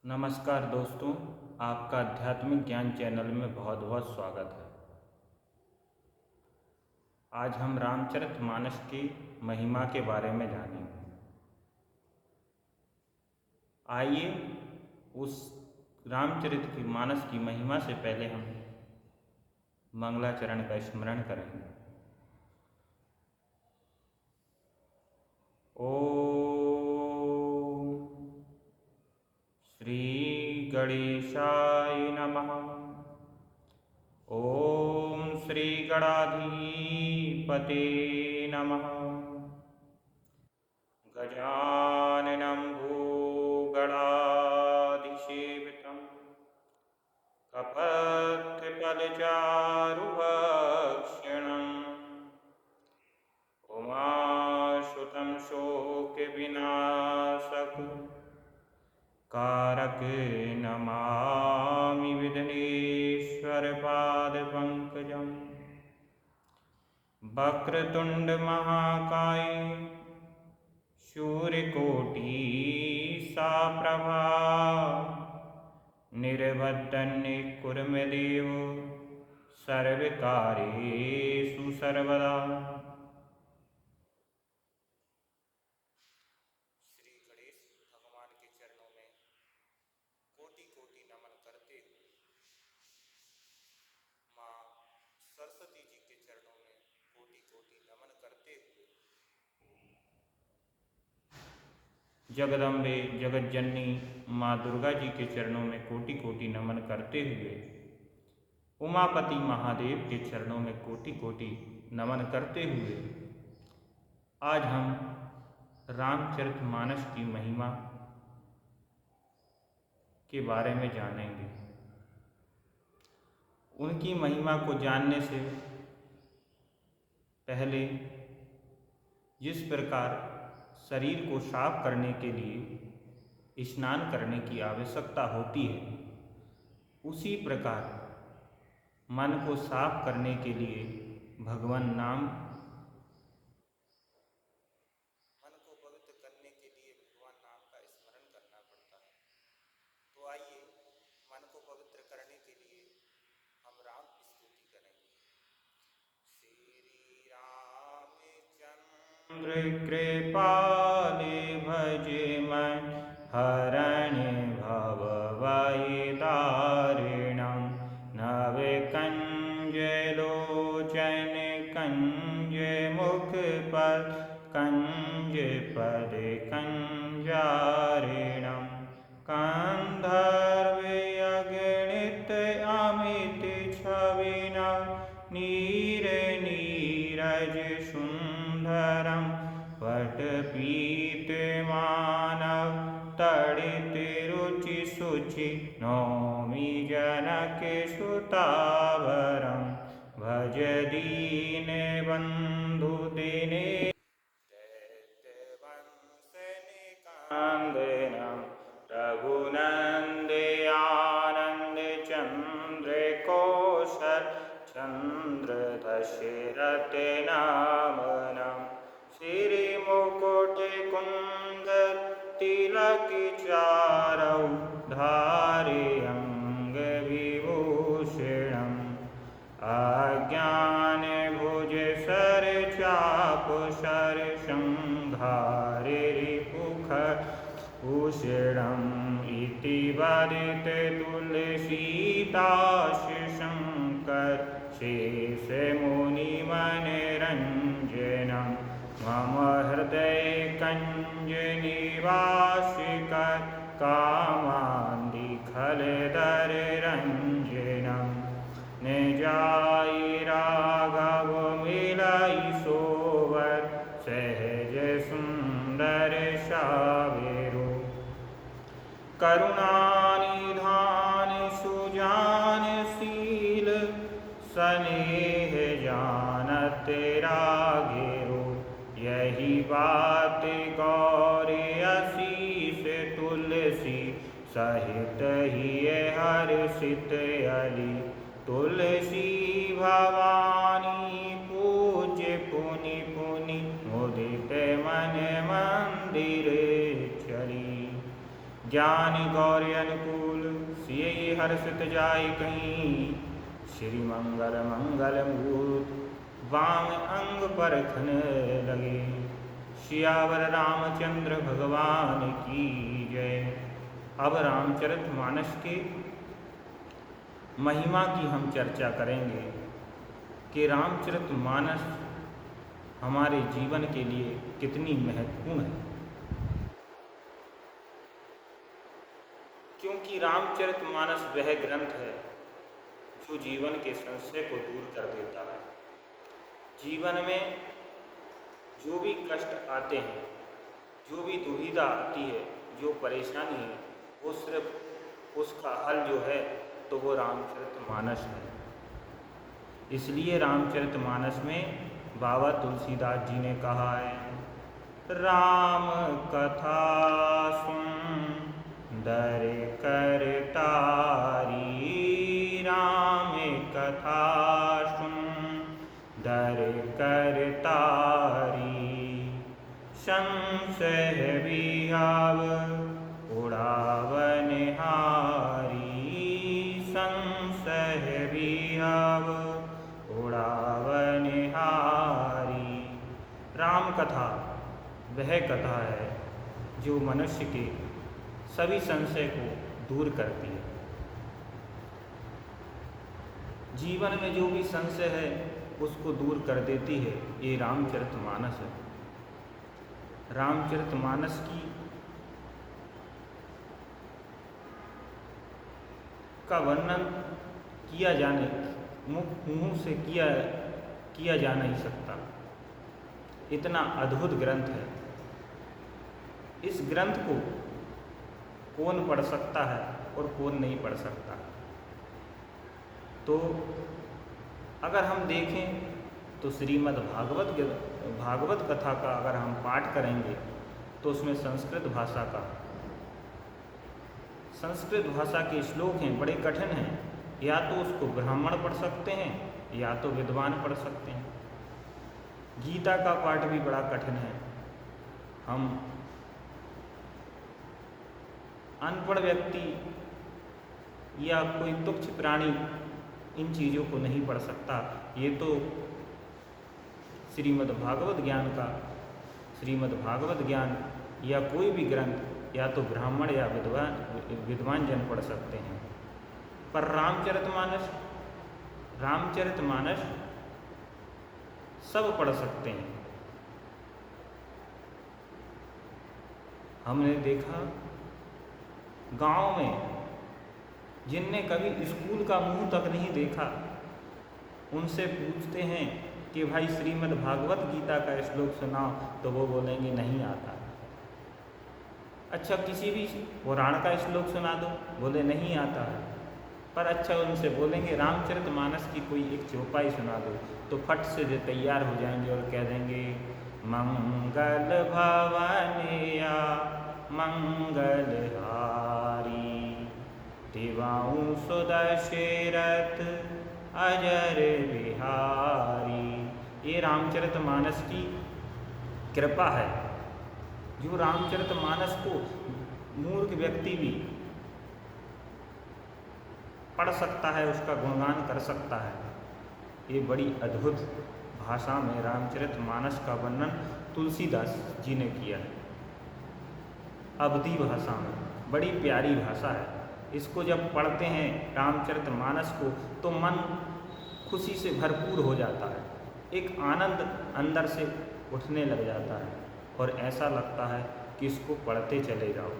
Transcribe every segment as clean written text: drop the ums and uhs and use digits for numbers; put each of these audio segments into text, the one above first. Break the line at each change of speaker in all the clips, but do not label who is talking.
नमस्कार दोस्तों, आपका आध्यात्मिक ज्ञान चैनल में बहुत बहुत स्वागत है। आज हम रामचरितमानस की महिमा के बारे में जानेंगे। आइए उस रामचरितमानस की महिमा से पहले हम मंगलाचरण का स्मरण करेंगे। ओम श्री गणेशाय नमः। ओम श्री गणाधिपते नमः। गजाननं भूगणाधिसेवितं कपत्फलचारुभक्षणम् उमासुतं शोकविनाशकारकं विघ्नेश्वरपादपङ्कजम्। वक्रतुण्डमहाकाय सूर्यकोटिसमप्रभा निर्विघ्नं कुरु मे देव सर्वकार्येषु सर्वदा। श्री गणेश भगवान के चरणों में कोटि कोटि नमन करते हुए, माँ सरस्वती जी के चरणों में कोटि कोटि नमन करते हुए, जगदम्बे जगज्जननी माँ दुर्गा जी के चरणों में कोटि कोटि नमन करते हुए, उमापति महादेव के चरणों में कोटि कोटि नमन करते हुए आज हम रामचरितमानस की महिमा के बारे में जानेंगे। उनकी महिमा को जानने से पहले जिस प्रकार शरीर को साफ करने के लिए स्नान करने की आवश्यकता होती है, उसी प्रकार मन को साफ करने के लिए भगवान नाम, मन को पवित्र करने के लिए भगवान नाम का स्मरण करना पड़ता है। तो आइए मन को पवित्र करने के लिए हम राम की स्तुति करेंगे। श्री रामचंद्र कृपाले भजे मन हरण भव दारिणं नव कंज लोचन कंज मुख पर कंज पद कंजारिणं कंधर्व अगणित अमित छविना नीर नीरज सुंदरम वटपीत मानव तड़ित रुचि सुचि नौमि जनक सुतावरम भज दीन बंधु दिने दैत्यवंशनिकांदनं रघुनंद आनंद चंद्र कौशल चंद्र दशरथ नामनं श्री मुकुट कुंदर तिलक चारौ धारि अंग विभूषणम् आज्ञान भुज सर चाप सर संहारि रिपुख भूषणम् इति वदित तुलसीदास शंकर शेष मुनि मनरंजनम् मम हृदय कंज निवास कर कामांदि खलदर रंजनम् न जाई राघव मिलाई सोवर सहज सुंदर सावेरो करुणानिधान सुजान शील स्नेह जानत राघेरो यही बात गौरी आशीष तुलसी सहित ही हर्षित अली तुलसी भवानी पूज्य पुनि पुनि मुदित मन मंदिर चली ज्ञान गौर अनुकूल सिय हर्षित जाय कहीं। श्री मंगल मंगल मूर्त वाम अंग परखन लगे। सियावर रामचंद्र भगवान की जय। अब रामचरितमानस के महिमा की हम चर्चा करेंगे कि रामचरितमानस हमारे जीवन के लिए कितनी महत्वपूर्ण है। क्योंकि रामचरितमानस वह ग्रंथ है जो जीवन के संशय को दूर कर देता है। जीवन में जो भी कष्ट आते हैं, जो भी दुविधा आती है, जो परेशानी है, वो सिर्फ उसका हल जो है तो वो रामचरितमानस है। इसलिए रामचरितमानस में बाबा तुलसीदास जी ने कहा है, राम कथा सुंदर कर तारी। राम कथा सुंदर कर तारी। संशय विहाव उड़ावन हारी। संशय विहाव उड़ावन हारी। राम कथा वह कथा है जो मनुष्य के सभी संशय को दूर करती है। जीवन में जो भी संशय है उसको दूर कर देती है, ये रामचरितमानस है। रामचरितमानस की का वर्णन किया जाने मुँह से किया जा नहीं सकता, इतना अद्भुत ग्रंथ है। इस ग्रंथ को कौन पढ़ सकता है और कौन नहीं पढ़ सकता। तो अगर हम देखें तो श्रीमद् भागवत कथा का अगर हम पाठ करेंगे तो उसमें संस्कृत भाषा के श्लोक हैं, बड़े कठिन हैं। या तो उसको ब्राह्मण पढ़ सकते हैं या तो विद्वान पढ़ सकते हैं। गीता का पाठ भी बड़ा कठिन है। हम अनपढ़ व्यक्ति या कोई तुच्छ प्राणी इन चीज़ों को नहीं पढ़ सकता। ये तो श्रीमद् भागवत ज्ञान या कोई भी ग्रंथ या तो ब्राह्मण या विद्वान जन पढ़ सकते हैं। पर रामचरितमानस सब पढ़ सकते हैं। हमने देखा गांव में जिनने कभी स्कूल का मुंह तक नहीं देखा, उनसे पूछते हैं कि भाई श्रीमद् भागवत गीता का श्लोक सुनाओ, तो वो बोलेंगे नहीं आता। अच्छा किसी भी पुराण का श्लोक सुना दो, बोले नहीं आता है। पर अच्छा उनसे बोलेंगे रामचरितमानस की कोई एक चौपाई सुना दो, तो फट से जो तैयार हो जाएंगे और कह देंगे मंगल भवनिया मंगलहारी। दिवाऊं सुदशरथ अजर बिहारी। ये रामचरितमानस की कृपा है। जो रामचरितमानस को मूर्ख व्यक्ति भी पढ़ सकता है, उसका गुणगान कर सकता है। ये बड़ी अद्भुत भाषा में रामचरितमानस का वर्णन तुलसीदास जी ने किया है। अवधी भाषा में बड़ी प्यारी भाषा है। इसको जब पढ़ते हैं रामचरितमानस को तो मन खुशी से भरपूर हो जाता है। एक आनंद अंदर से उठने लग जाता है और ऐसा लगता है कि इसको पढ़ते चले जाओ।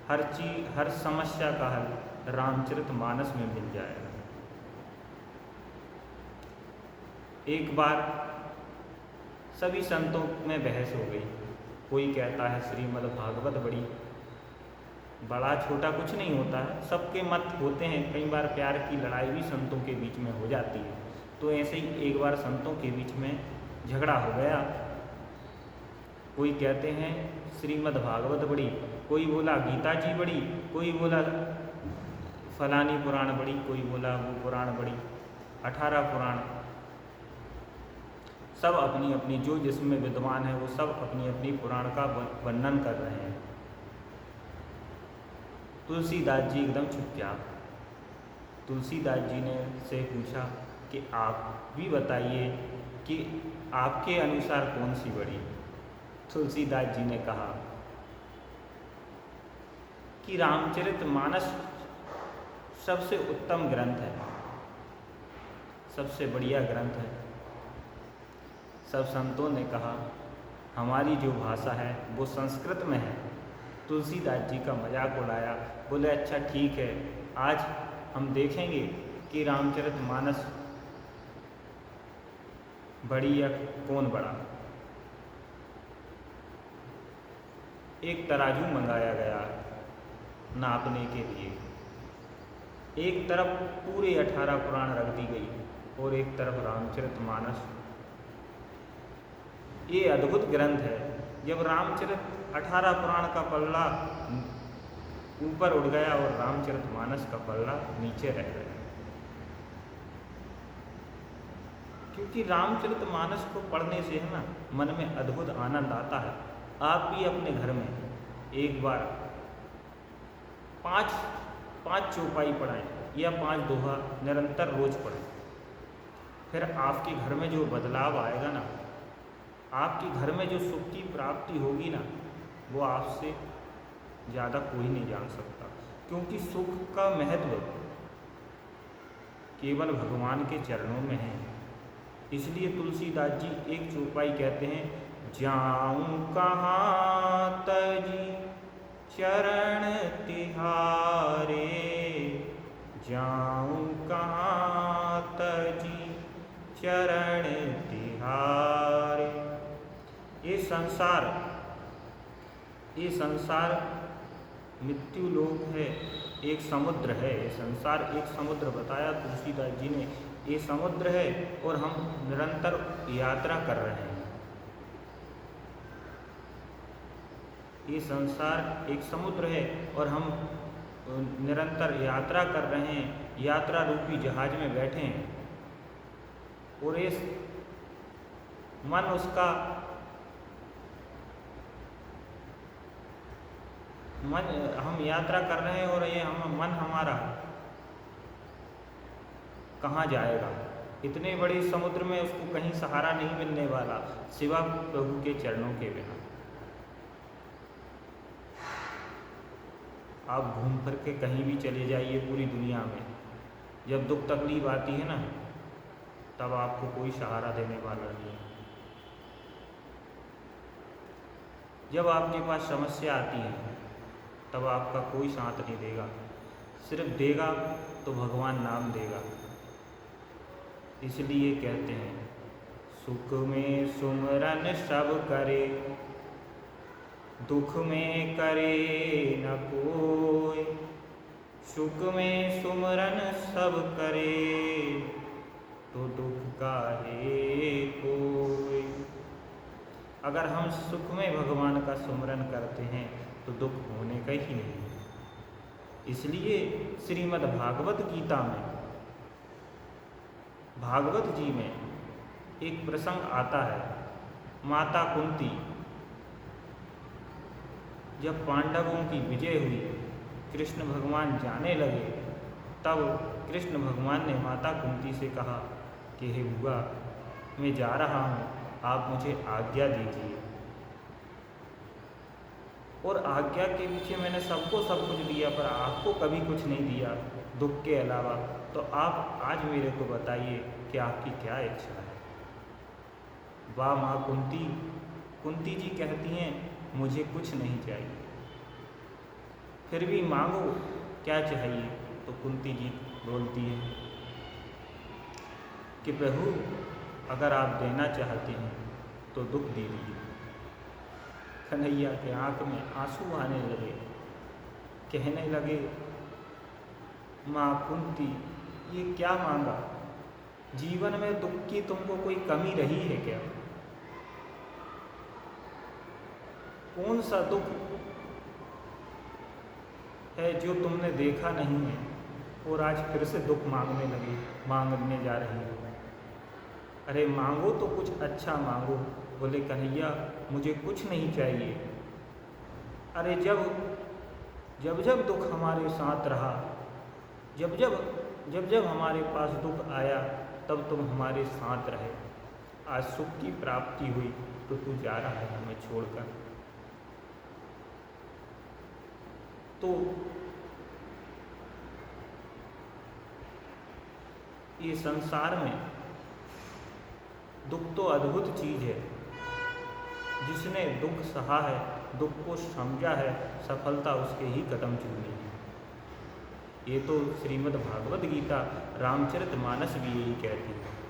हर समस्या का हल रामचरितमानस में मिल जाएगा। एक बार सभी संतों में बहस हो गई। कोई कहता है श्रीमद् भागवत बड़ा छोटा कुछ नहीं होता है, सबके मत होते हैं। कई बार प्यार की लड़ाई भी संतों के बीच में हो जाती है। तो ऐसे ही एक बार संतों के बीच में झगड़ा हो गया। कोई कहते हैं श्रीमद् भागवत बड़ी, कोई बोला गीता जी बड़ी, कोई बोला फलानी पुराण बड़ी, कोई बोला वो पुराण बड़ी। 18 पुराण सब अपनी अपनी जो जिसमें विद्वान है वो सब अपनी अपनी पुराण का वर्णन कर रहे हैं। तुलसीदास जी एकदम चुपचाप। तुलसीदास जी ने से पूछा कि आप भी बताइए कि आपके अनुसार कौन सी बड़ी। तुलसीदास जी ने कहा कि रामचरितमानस सबसे उत्तम ग्रंथ है, सबसे बढ़िया ग्रंथ है। सब संतों ने कहा हमारी जो भाषा है वो संस्कृत में है। तुलसीदास जी का मजाक उड़ाया, बोले अच्छा ठीक है, आज हम देखेंगे कि रामचरितमानस बड़ी या कौन बड़ा। एक तराजू मंगाया गया नापने के लिए। एक तरफ पूरे 18 पुराण रख दी गई और एक तरफ रामचरितमानस। ये अद्भुत ग्रंथ है। जब रामचरित 18 पुराण का पल्ला ऊपर उड़ गया और रामचरितमानस का पल्ला नीचे रह गया, क्योंकि रामचरितमानस को पढ़ने से है ना मन में अद्भुत आनंद आता है। आप भी अपने घर में एक बार 5 चौपाई पढ़ाएं या 5 दोहा निरंतर रोज पढ़ें, फिर आपके घर में जो बदलाव आएगा ना, आपके घर में जो सुख की प्राप्ति होगी ना, वो आपसे ज़्यादा कोई नहीं जान सकता। क्योंकि सुख का महत्व केवल भगवान के चरणों में है। इसलिए तुलसीदास जी एक चौपाई कहते हैं, जाऊं कहाँ तजी चरण तिहारे, जाऊं कहाँ तजी चरण तिहारे। ये संसार मृत्यु लोक है, एक समुद्र है। ये संसार एक समुद्र बताया तुलसीदास जी ने, ये समुद्र है और हम निरंतर यात्रा कर रहे हैं। ये संसार एक समुद्र है और हम निरंतर यात्रा कर रहे हैं, यात्रा रूपी जहाज में बैठे हैं। और इस मन उसका मन हम यात्रा कर रहे हैं और ये मन हमारा कहाँ जाएगा। इतने बड़े समुद्र में उसको कहीं सहारा नहीं मिलने वाला सिवा प्रभु के चरणों के बिना। आप घूम फिर के कहीं भी चले जाइए पूरी दुनिया में, जब दुख तकलीफ आती है ना, तब आपको कोई सहारा देने वाला नहीं है। जब आपके पास समस्या आती है तब आपका कोई साथ नहीं देगा, सिर्फ देगा तो भगवान नाम देगा। इसलिए कहते हैं सुख में सुमरन सब करे, दुख में करे न कोई। सुख में सुमरन सब करे तो दुख काहे कोई। अगर हम सुख में भगवान का सुमरन करते हैं तो दुख होने का ही नहीं। इसलिए श्रीमद् भागवत गीता में, भागवत जी में एक प्रसंग आता है। माता कुंती जब पांडवों की विजय हुई, कृष्ण भगवान जाने लगे, तब कृष्ण भगवान ने माता कुंती से कहा कि हे बुआ, मैं जा रहा हूँ, आप मुझे आज्ञा दीजिए। और आज्ञा के पीछे मैंने सबको सब कुछ दिया, पर आपको कभी कुछ नहीं दिया दुख के अलावा। तो आप आज मेरे को बताइए कि आपकी क्या इच्छा है। वाह माँ कुंती। कुंती जी कहती हैं मुझे कुछ नहीं चाहिए, फिर भी मांगो क्या चाहिए। तो कुंती जी बोलती है कि प्रभु, अगर आप देना चाहते हैं तो दुख दे दीजिए। कन्हैया के आंख में आंसू आने लगे, कहने लगे माँ कुंती, ये क्या मांगा? जीवन में दुख की तुमको कोई कमी रही है क्या? कौन सा दुख है जो तुमने देखा नहीं है और आज फिर से दुख मांगने जा रही हो? अरे मांगो तो कुछ अच्छा मांगो। बोले कन्हैया मुझे कुछ नहीं चाहिए। अरे जब जब जब दुख हमारे साथ रहा, जब जब हमारे पास दुख आया, तब तुम हमारे साथ रहे। आज सुख की प्राप्ति हुई तो तू जा रहा है हमें छोड़कर। तो ये संसार में दुख तो अद्भुत चीज़ है। जिसने दुख सहा है, दुख को समझा है, सफलता उसके ही कदम चूमी है। ये तो श्रीमद् भागवत गीता रामचरितमानस भी यही कहती है।